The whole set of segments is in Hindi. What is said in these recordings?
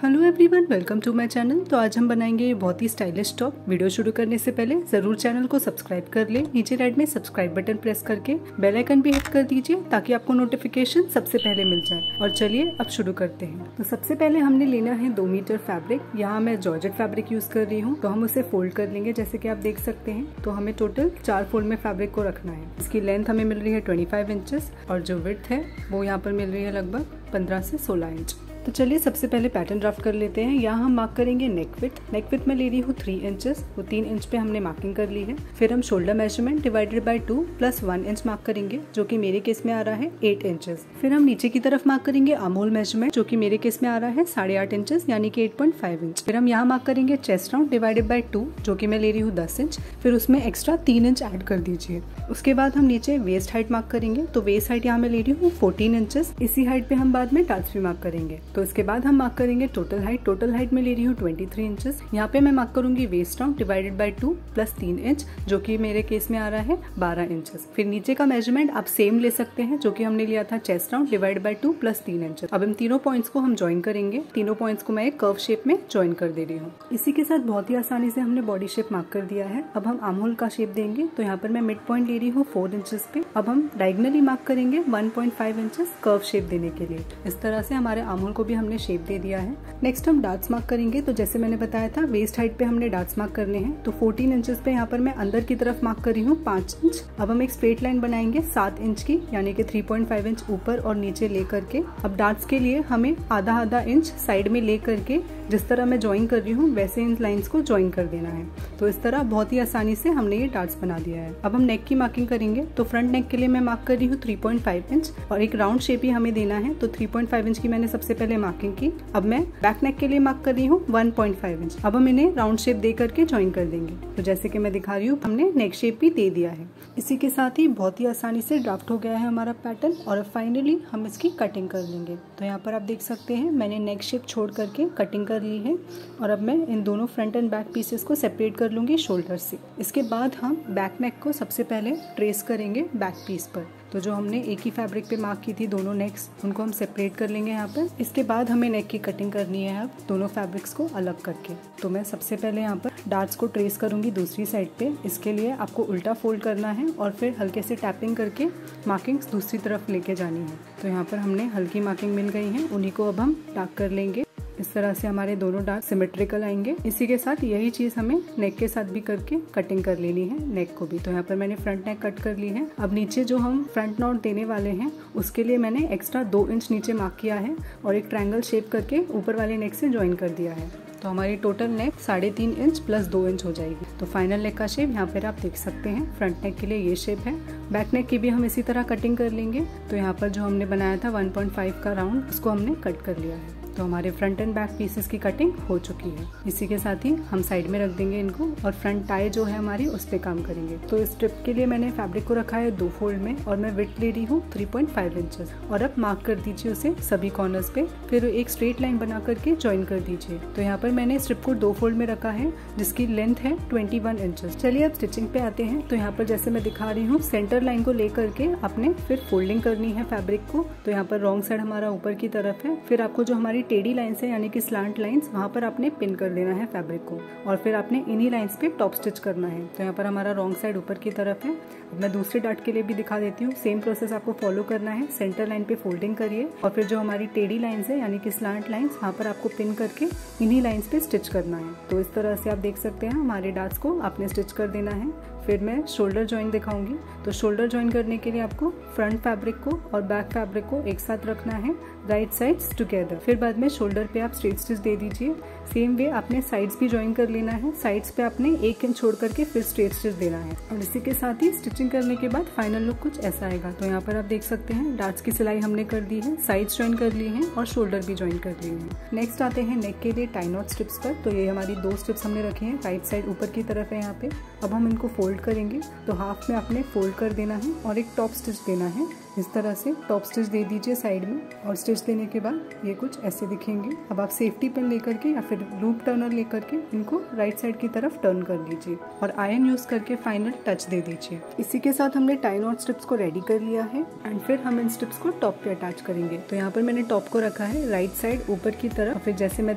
Hello everyone, welcome to my channel. तो आज हम बनाएंगे बहुत ही स्टाइलिश टॉप। वीडियो शुरू करने से पहले जरूर चैनल को सब्सक्राइब कर ले। नीचे राइट में सब्सक्राइब बटन प्रेस करके बेल आइकन भी हिट कर दीजिए ताकि आपको नोटिफिकेशन सबसे पहले मिल जाए। और चलिए अब शुरू करते हैं। तो सबसे पहले हमने लेना है 2 मीटर फैब्रिक। यहाँ मैं जॉर्जेट फैब्रिक यूज कर रही हूँ, तो हम उसे फोल्ड कर लेंगे जैसे कि आप देख सकते हैं। तो हमें टोटल 4 फोल्ड में फैब्रिक को रखना है। इसकी लेंथ हमें मिल रही है 25 इंचेस और जो विड्थ है वो यहाँ पर मिल रही है लगभग 15 से 16 इंच। तो चलिए सबसे पहले पैटर्न ड्राफ्ट कर लेते हैं। यहाँ हम मार्क करेंगे नेक विड्थ मैं ले रही हूँ 3 इंचेस। वो 3 इंच पे हमने मार्किंग कर ली है। फिर हम shoulder measurement divided by 2 plus 1 inch mark करेंगे, जो कि मेरे केस में आ रहा है 8 इंचेस। फिर हम नीचे की तरफ मार्क करेंगे आर्म होल मेजरमेंट, जो कि मेरे केस में आ रहा है 8.5 इंचेस यानी कि 8.5 इंच। फिर हम यहाँ मार्क करेंगे चेस्ट राउंड डिवाइडेड बाय 2, जो कि मैं ले रही हूँ 10 इंच। फिर उसमें एक्स्ट्रा 3 इंच ऐड कर दीजिए। उसके बाद हम नीचे वेस्ट हाइट मार्क करेंगे। तो वेस्ट हाइट यहाँ मैं ले रही हूँ 14 इंचेस। इसी हाइट पे हम बाद में टार्स भी मार्क करेंगे। तो इसके बाद हम करेंगे टोटल हाइट में ले रही हूँ 23 इंचेस। यहाँ पे मैं मार्क करूंगी waist round divided by 2 plus 3 inch, जो कि मेरे केस में आ रहा है 12 इंचेस। फिर नीचे का मेजरमेंट आप सेम ले सकते हैं, जो कि हमने लिया था chest round divided by 2 plus 3 inch. अब इन तीनों पॉइंट्स को हम ज्वाइन करेंगे। तीनों पॉइंट्स को मैं एक कर्व शेप में ज्वाइन कर दे रही हूँ। इसी के साथ बहुत ही आसानी से हमने बॉडी शेप मार्क कर दिया है। अब हम आर्म होल का शेप देंगे। तो यहाँ पर मैं मिड पॉइंट ले रही हूँ 4 इंचेस पे। अब हम डायगनली मार्क करेंगे 1.5 इंचेस कर्व शेप देने के लिए। इस तरह से हमारे आर्म होल को भी हमने शेप दे दिया है। नेक्स्ट हम डार्ट्स मार्क करेंगे। तो जैसे मैंने बताया था वेस्ट हाइट पे हमने डार्ट्स मार्क करने हैं। तो 14 इंचेस पे यहाँ पर मैं अंदर की तरफ मार्क कर रही हूँ 5 इंच। अब हम एक स्ट्रेट लाइन बनाएंगे 7 इंच की, यानी कि 3.5 इंच ऊपर और नीचे ले करके। अब डार्ट्स के लिए हमें आधा इंच साइड में ले करके जिस तरह मैं ज्वाइन कर रही हूँ वैसे इन लाइंस को ज्वाइन कर देना है। तो इस तरह बहुत ही आसानी से हमने ये डार्ट्स बना दिया है। अब हम नेक की मार्किंग करेंगे। तो फ्रंट नेक के लिए मैं मार्क कर रही हूँ 3.5 इंच और एक राउंड शेप ही हमें देना है। तो 3.5 इंच की मैंने सबसे पहले मार्किंग की। अब मैं बैक नेक के लिए मार्क कर रही हूँ 1.5 इंच। अब हम इन्हें राउंड शेप दे करके ज्वाइन कर देंगे। तो जैसे कि मैं दिखा रही हूँ हमने नेक शेप भी दे दिया है। इसी के साथ ही बहुत ही आसानी से ड्राफ्ट हो गया है हमारा पैटर्न। और अब फाइनली हम इसकी कटिंग कर लेंगे। तो यहाँ पर आप देख सकते हैं मैंने नेक शेप छोड़ करके कटिंग कर ली है। और अब मैं इन दोनों फ्रंट एंड बैक पीसेस को सेपरेट कर लूंगी शोल्डर से। इसके बाद हम बैक नेक को सबसे पहले ट्रेस करेंगे बैक पीस पर। तो जो हमने एक ही फैब्रिक पे मार्क की थी दोनों नेक्स, उनको हम सेपरेट कर लेंगे यहाँ पर। इसके बाद हमें नेक की कटिंग करनी है अब दोनों फैब्रिक्स को अलग करके। तो मैं सबसे पहले यहाँ पर डार्ट्स को ट्रेस करूंगी दूसरी साइड पे। इसके लिए आपको उल्टा फोल्ड करना है और फिर हल्के से टैपिंग करके मार्किंग्स दूसरी तरफ लेके जानी है। तो यहाँ पर हमने हल्की मार्किंग मिल गई है, उन्हीं को अब हम डार्क कर लेंगे। इस तरह से हमारे दोनों डार्ट सिमेट्रिकल आएंगे। इसी के साथ यही चीज हमें नेक के साथ भी करके कटिंग कर लेनी है नेक को भी। तो यहाँ पर मैंने फ्रंट नेक कट कर ली है। अब नीचे जो हम फ्रंट नॉट देने वाले हैं उसके लिए मैंने एक्स्ट्रा 2 इंच नीचे मार्क किया है और एक ट्रायंगल शेप करके ऊपर वाले नेक से ज्वाइन कर दिया है। तो हमारी टोटल नेक 3.5 इंच प्लस 2 इंच हो जाएगी। तो फाइनल नेक का शेप यहाँ पर आप देख सकते हैं। फ्रंट नेक के लिए ये शेप है। बैक नेक की भी हम इसी तरह कटिंग कर लेंगे। तो यहाँ पर जो हमने बनाया था 1.5 का राउंड, उसको हमने कट कर लिया है। तो हमारे फ्रंट एंड बैक पीसेस की कटिंग हो चुकी है। इसी के साथ ही हम साइड में रख देंगे इनको और फ्रंट टाई जो है हमारी उस पे काम करेंगे। तो इस स्ट्रिप के लिए मैंने फैब्रिक को रखा है 2 फोल्ड में और मैं विड्थ ले रही हूँ 3.5 इंचेस। और अब मार्क कर दीजिए उसे सभी कॉर्नर्स पे। फिर एक स्ट्रेट लाइन बना करके ज्वाइन कर दीजिए। तो यहाँ पर मैंने स्ट्रिप को 2 फोल्ड में रखा है जिसकी लेंथ है 21 इंचेस। चलिए अब स्टिचिंग पे आते हैं। तो यहाँ पर जैसे मैं दिखा रही हूँ सेंटर लाइन को लेकर के आपने फिर फोल्डिंग करनी है फैब्रिक को। तो यहाँ पर रॉन्ग साइड हमारा ऊपर की तरफ है। फिर आपको जो हमारी टेढ़ी लाइंस है यानी कि स्लांट लाइंस, वहां पर आपने पिन कर देना है फैब्रिक को और फिर आपने इन्हीं लाइंस पे टॉप स्टिच करना है। तो यहाँ पर हमारा रॉन्ग साइड ऊपर की तरफ है। अब मैं दूसरे डार्ट के लिए भी दिखा देती हूँ। सेम प्रोसेस आपको फॉलो करना है। सेंटर लाइन पे फोल्डिंग करिए और फिर जो हमारी टेढ़ी लाइंस है यानी कि स्लांट लाइंस, वहां पर आपको पिन करके इन्हीं लाइंस पे स्टिच करना है। तो इस तरह से आप देख सकते हैं हमारे डार्ट्स को आपने स्टिच कर देना है। फिर मैं शोल्डर ज्वाइन दिखाऊंगी। तो शोल्डर ज्वाइन करने के लिए आपको फ्रंट फैब्रिक को और बैक फैब्रिक को एक साथ रखना है राइट साइड्स टुगेदर। फिर बाद में शोल्डर पे आप स्ट्रेट स्टिच दे दीजिए। सेम वे आपने साइड्स भी ज्वाइन कर लेना है। साइड्स पे आपने 1 इंच छोड़ करके फिर स्ट्रेट स्टिच देना है। और इसी के साथ ही स्टिचिंग करने के बाद फाइनल लुक कुछ ऐसा आएगा। तो यहाँ पर आप देख सकते हैं डार्ट्स की सिलाई हमने कर दी है, साइड्स ज्वाइन कर ली है और शोल्डर भी ज्वाइन कर लिए हैं। नेक्स्ट आते हैं नेक के लिए टाई नॉट स्ट्रिप्स पर। तो ये हमारी 2 स्ट्रिप्स हमने रखे हैं, राइट साइड ऊपर की तरफ है यहाँ पे। अब हम इनको फोल्ड करेंगे। तो हाफ में आपने फोल्ड कर देना है और एक टॉप स्टिच देना है इस तरह से टॉप स्टिच दे दीजिए साइड में, और स्टिच देने के बाद ये कुछ ऐसे दिखेंगे। अब आप सेफ्टी पिन लेकर के या फिर लूप टर्नर लेकर के इनको राइट साइड की तरफ टर्न कर लीजिए और आयरन यूज करके फाइनल टच दे दीजिए। इसी के साथ हमने टाई नॉट स्ट्रिप्स को रेडी कर लिया है एंड फिर हम इन स्ट्रिप्स को टॉप पे अटैच करेंगे। तो यहाँ पर मैंने टॉप को रखा है राइट साइड ऊपर की तरफ, फिर जैसे मैं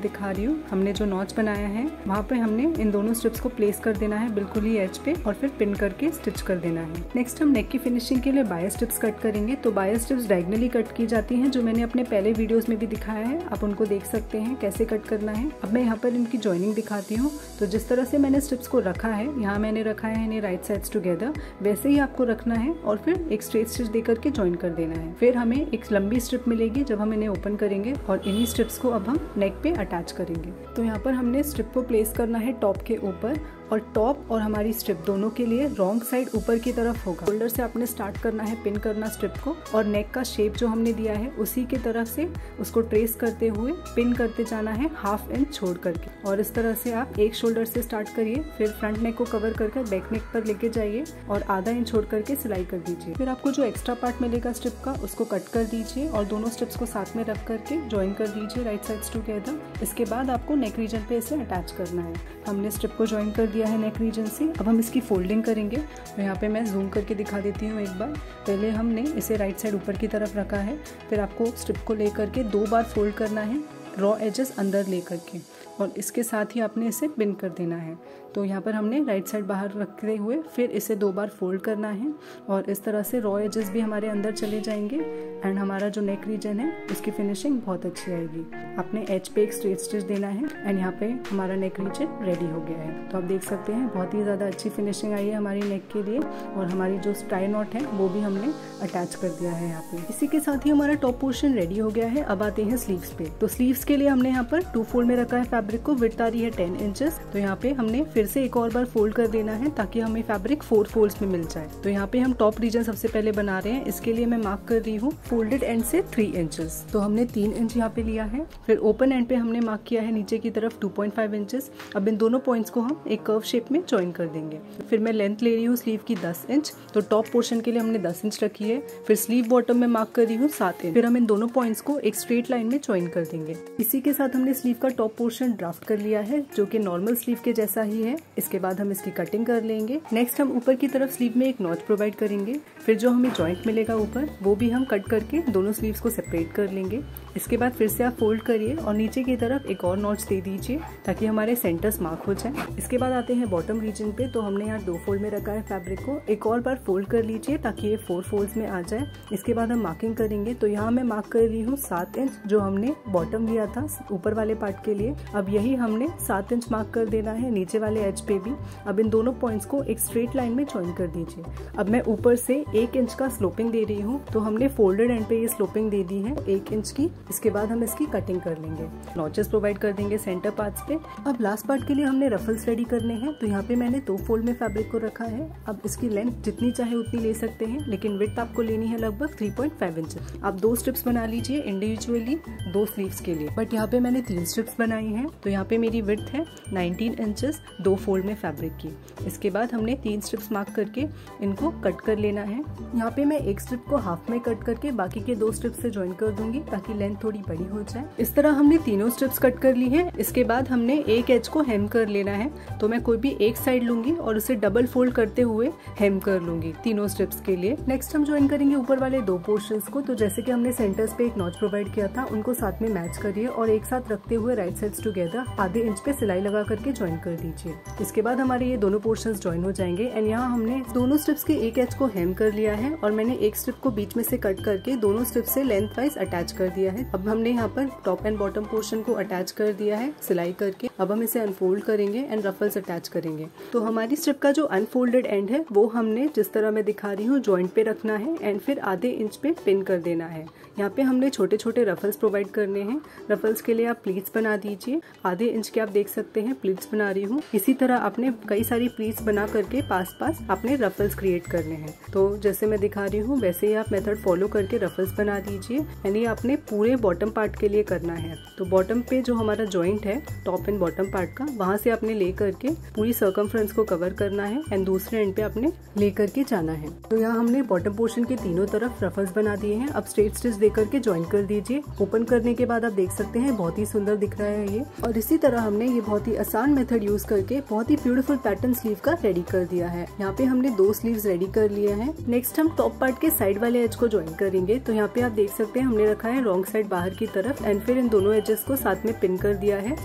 दिखा रही हूँ हमने जो नॉच बनाया है वहाँ पे हमने इन दोनों स्ट्रिप्स को प्लेस कर देना है बिल्कुल ही एज पे, और फिर पिन करके स्टिच कर देना है। नेक्स्ट हम नेक की फिनिशिंग के लिए बायर स्ट्रिप्स कट करेंगे। तो बायर स्ट्रिप्स डायगोनली कट की जाती हैं, जो मैंने अपने पहले वीडियोस में भी दिखाया है, आप उनको देख सकते हैं कैसे कट करना है। अब मैं यहाँ पर इनकी जॉइनिंग दिखाती हूँ। तो जिस तरह से मैंने स्ट्रिप्स को रखा है, यहाँ मैंने रखा है इन्हें राइट साइड्स टुगेदर, वैसे ही आपको रखना है और फिर एक स्ट्रेट स्टिच देकर के ज्वाइन कर देना है। फिर हमें एक लंबी स्ट्रिप मिलेगी जब हम इन्हें ओपन करेंगे और इन्हीं स्ट्रिप्स को अब हम नेक पे अटैच करेंगे। तो यहाँ पर हमने स्ट्रिप को प्लेस करना है टॉप के ऊपर, और टॉप और हमारी स्ट्रिप दोनों के लिए रॉन्ग साइड ऊपर की तरफ होगा। शोल्डर से आपने स्टार्ट करना है पिन करना स्ट्रिप को, और नेक का शेप जो हमने दिया है उसी की तरफ से उसको ट्रेस करते हुए पिन करते जाना है ½ इंच छोड़ करके। और इस तरह से आप एक शोल्डर से स्टार्ट करिए, फिर फ्रंट नेक को कवर करके बैक नेक पर लेके जाइए और ½ इंच छोड़ करके सिलाई कर दीजिए। फिर आपको जो एक्स्ट्रा पार्ट मिलेगा स्ट्रिप का उसको कट कर दीजिए और दोनों स्ट्रिप्स को साथ में रख करके ज्वाइन कर दीजिए राइट साइड्स टुगेदर। इसके बाद आपको नेक रीजन पे इसे अटैच करना है। हमने स्ट्रिप को ज्वाइन कर दिया है नेक रीजन से। अब हम इसकी फोल्डिंग करेंगे। तो यहाँ पे मैं जूम करके दिखा देती हूँ एक बार। पहले हमने इसे राइट साइड ऊपर की तरफ रखा है, फिर आपको स्ट्रिप को लेकर के 2 बार फोल्ड करना है रॉ एजेस अंदर लेकर के, और इसके साथ ही आपने इसे पिन कर देना है। तो यहाँ पर हमने राइट साइड बाहर रखते हुए फिर इसे 2 बार फोल्ड करना है, और इस तरह से रॉ एजेस भी हमारे अंदर चले जाएंगे एंड हमारा जो नेक रीजन है उसकी फिनिशिंग बहुत अच्छी आएगी। आपने एज पे एक स्ट्रेट स्टिच देना है एंड यहाँ पे हमारा नेक रीजन रेडी हो गया है। तो आप देख सकते हैं बहुत ही ज़्यादा अच्छी फिनिशिंग आई है हमारी नेक के लिए, और हमारी जो टाई नॉट है वो भी हमने अटैच कर दिया है यहाँ पे। इसी के साथ ही हमारा टॉप पोर्शन रेडी हो गया है। अब आते हैं स्लीव्स पे। तो स्लीव्स के लिए हमने यहाँ पर 2 फोल्ड में रखा है फैब्रिक को, विड्थ आ रही है 10 इंचेस। तो यहाँ पे हमने फिर से एक और बार फोल्ड कर देना है ताकि हमें फैब्रिक 4 फोल्ड्स में मिल जाए। तो यहाँ पे हम टॉप रीजन सबसे पहले बना रहे हैं। इसके लिए मैं मार्क कर रही हूँ फोल्डेड एंड से 3 इंचेस। तो हमने 3 इंच यहाँ पे लिया है। फिर ओपन एंड पे हमने मार्क किया है नीचे की तरफ 2.5 इंचेस। अब इन दोनों पॉइंट्स को हम एक कर्व शेप में ज्वाइन कर देंगे। फिर मैं लेंथ ले रही हूँ स्लीव की 10 इंच। तो टॉप पोर्शन के लिए हमने 10 इंच रखी है। फिर स्लीव बॉटम में मार्क कर रही हूँ 7 इंच। फिर हम इन दोनों पॉइंट्स को एक स्ट्रेट लाइन में ज्वाइन कर देंगे। इसी के साथ हमने स्लीव का टॉप पोर्शन ड्राफ्ट कर लिया है जो कि नॉर्मल स्लीव के जैसा ही है। इसके बाद हम इसकी कटिंग कर लेंगे। नेक्स्ट हम ऊपर की तरफ स्लीव में एक नॉच प्रोवाइड करेंगे। फिर जो हमें जॉइंट मिलेगा ऊपर वो भी हम कट करके दोनों स्लीव्स को सेपरेट कर लेंगे। इसके बाद फिर से आप फोल्ड करिए और नीचे की तरफ एक और नॉच दे दीजिए ताकि हमारे सेंटर्स मार्क हो जाए। इसके बाद आते हैं बॉटम रीजन पे। तो हमने यहाँ 2 फोल्ड में रखा है फैब्रिक को, एक और बार फोल्ड कर लीजिए ताकि ये 4 फोल्ड्स में आ जाए। इसके बाद हम मार्किंग करेंगे। तो यहाँ मैं मार्क कर रही हूँ 7 इंच जो हमने बॉटम लिया था ऊपर वाले पार्ट के लिए। अब यही हमने 7 इंच मार्क कर देना है नीचे वाले एज पे भी। अब इन दोनों पॉइंट्स को एक स्ट्रेट लाइन में ज्वाइन कर दीजिए। अब मैं ऊपर से 1 इंच का स्लोपिंग दे रही हूँ। तो हमने फोल्डेड एंड पे ये स्लोपिंग दे दी है 1 इंच की। इसके बाद हम इसकी कटिंग कर लेंगे, नॉचेस प्रोवाइड कर देंगे सेंटर पार्ट्स पे। अब लास्ट पार्ट के लिए हमने रफल्स रेडी करने हैं। तो यहाँ पे मैंने 2 फोल्ड में फैब्रिक को रखा है। अब इसकी लेंथ जितनी चाहे उतनी ले सकते हैं, लेकिन विड्थ आपको लेनी है लगभग 3.5 इंच। आप 2 स्ट्रिप्स बना लीजिए इंडिविजुअली 2 स्लीव्स के लिए, बट यहाँ पे मैंने 3 स्ट्रिप्स बनाई हैं। तो यहाँ पे मेरी विड्थ है 19 इंचेस 2 फोल्ड में फैब्रिक की। इसके बाद हमने 3 स्ट्रिप्स मार्क करके इनको कट कर लेना है। यहाँ पे मैं एक स्ट्रिप को हाफ में कट करके बाकी के 2 स्ट्रिप से ज्वाइन कर दूंगी ताकि लेंथ थोड़ी बड़ी हो जाए। इस तरह हमने तीनों स्ट्रिप्स कट कर ली है। इसके बाद हमने एक एज को हेम कर लेना है। तो मैं कोई भी एक साइड लूंगी और उसे डबल फोल्ड करते हुए हेम कर लूंगी तीनों स्ट्रिप्स के लिए। नेक्स्ट हम ज्वाइन करेंगे ऊपर वाले 2 पोर्शंस को। तो जैसे कि हमने सेंटर्स पे एक नॉच प्रोवाइड किया था, उनको साथ में मैच करिए और एक साथ रखते हुए राइट साइड्स टुगेदर ½ इंच पे सिलाई लगा करके ज्वाइन कर दीजिए। इसके बाद हमारे ये दोनों पोर्शंस ज्वाइन हो जाएंगे एंड यहाँ हमने दोनों स्ट्रिप्स के एक एज को हेम कर लिया है और मैंने एक स्ट्रिप को बीच में से कट करके दोनों स्ट्रिप से लेंथ वाइज अटैच कर दिया है। अब हमने यहाँ पर टॉप एंड बॉटम पोर्शन को अटैच कर दिया है सिलाई करके। अब हम इसे अनफोल्ड करेंगे एंड रफल्स अटैच करेंगे। तो हमारी स्ट्रिप का जो अनफोल्डेड एंड है वो हमने जिस तरह मैं दिखा रही हूँ ज्वाइंट पे रखना है एंड फिर ½ इंच पे पिन कर देना है। यहाँ पे हमने छोटे छोटे रफल्स प्रोवाइड करने हैं। रफल्स के लिए आप प्लीट्स बना दीजिए। आधे इंच के आप देख सकते हैं प्लीट्स बना रही हूँ। इसी तरह आपने कई सारी प्लीट्स बना करके पास पास आपने रफल्स क्रिएट करने हैं। तो जैसे मैं दिखा रही हूँ वैसे ही आप मेथड फॉलो करके रफल्स बना दीजिए। यानी आपने पूरे बॉटम पार्ट के लिए करना है। तो बॉटम पे जो हमारा जॉइंट है टॉप एंड बॉटम पार्ट का, वहां से आपने ले करके पूरी सर्कमफ्रेंस को कवर करना है एंड दूसरे एंड पे आपने ले करके जाना है। तो यहाँ हमने बॉटम पोर्शन के तीनों तरफ रफल्स बना दिए हैं। अब स्ट्रेट स्टिच दे करके ज्वाइन कर दीजिए। ओपन करने के बाद आप देख सकते हैं बहुत ही सुंदर दिख रहा है ये। और इसी तरह हमने ये बहुत ही आसान मेथड यूज करके बहुत ही ब्यूटीफुल पैटर्न स्लीव का रेडी कर दिया है। यहाँ पे हमने 2 स्लीव्स रेडी कर लिए हैं। नेक्स्ट हम टॉप पार्ट के साइड वाले एज को ज्वाइन करेंगे। तो यहाँ पे आप देख सकते हैं हमने रखा है रॉन्ग साइड बाहर की तरफ एंड फिर इन दोनों एजेस को साथ में पिन कर दिया है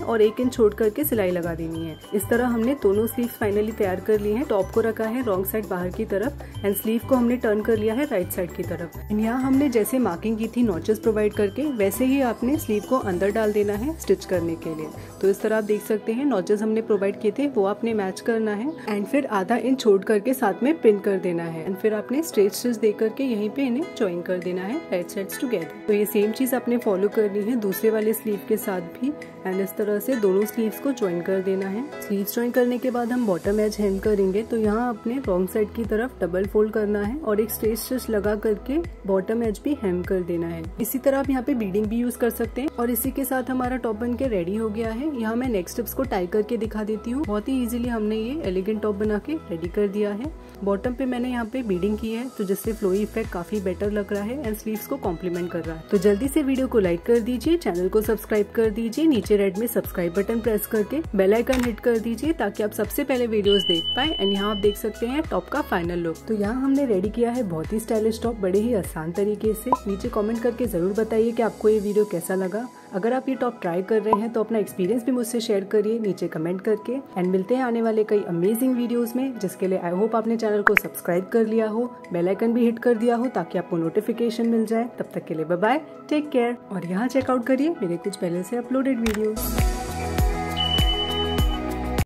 और 1 इंच छोड़ करके सिलाई लगा देनी है। इस तरह हमने दोनों स्लीव्स फाइनली तैयार कर ली हैं। टॉप को रखा है रॉन्ग साइड बाहर की तरफ एंड स्लीव को हमने टर्न कर लिया है राइट साइड की तरफ। यहाँ हमने जैसे मार्किंग की थी नॉचेस प्रोवाइड करके, वैसे ही आपने स्लीव को अंदर डाल देना है स्टिच करने के लिए। तो इस तरह आप देख सकते हैं नॉचेस हमने प्रोवाइड किए थे वो आपने मैच करना है एंड फिर आधा इंच छोड़ करके साथ में पिन कर देना है एंड फिर आपने स्ट्रेट स्टिच दे करके यहीं पे इन्हें ज्वाइन कर देना है राइट साइड्स टुगेदर। तो ये सेम चीज आपने फॉलो करनी है दूसरे वाले स्लीव के साथ भी एंड इस तरह से दोनों स्लीव्स को ज्वाइन कर देना है। स्लीव्स ज्वाइन करने के बाद हम बॉटम एज हेम करेंगे। तो यहाँ अपने रॉन्ग साइड की तरफ डबल फोल्ड करना है और एक स्ट्रेट स्टिच लगा करके बॉटम एज भी हेम कर देना है। इसी तरह आप यहाँ पे बीडिंग भी यूज कर सकते हैं। और इसी के साथ हमारा टॉप बन के रेडी हो गया है। यहाँ मैं नेक्स्ट स्टेप्स को टाई करके दिखा देती हूँ। बहुत ही इजीली हमने ये एलिगेंट टॉप बना के रेडी कर दिया है। बॉटम पे मैंने यहाँ पे बीडिंग की है तो जिससे फ्लोई इफेक्ट काफी बेटर लग रहा है एंड स्लीव्स को कॉम्प्लीमेंट कर रहा है। तो जल्दी से वीडियो को लाइक कर दीजिए, चैनल को सब्सक्राइब कर दीजिए, नीचे रेड में सब्सक्राइब बटन प्रेस करके बेल आइकन हिट कर दीजिए ताकि आप सबसे पहले वीडियोस देख पाए। एंड यहाँ आप देख सकते हैं टॉप का फाइनल लुक। तो यहाँ हमने रेडी किया है बहुत ही स्टाइलिश टॉप बड़े ही आसान तरीके से। नीचे कमेंट करके जरूर बताइए कि आपको ये वीडियो कैसा लगा। अगर आप ये टॉप ट्राई कर रहे हैं तो अपना एक्सपीरियंस भी मुझसे शेयर करिए नीचे कमेंट करके। एंड मिलते हैं आने वाले कई अमेजिंग वीडियोस में, जिसके लिए आई होप आपने चैनल को सब्सक्राइब कर लिया हो, बेल आइकन भी हिट कर दिया हो ताकि आपको नोटिफिकेशन मिल जाए। तब तक के लिए बाय बाय, टेक केयर। और यहाँ चेकआउट करिए मेरे कुछ पहले से अपलोडेड वीडियोस।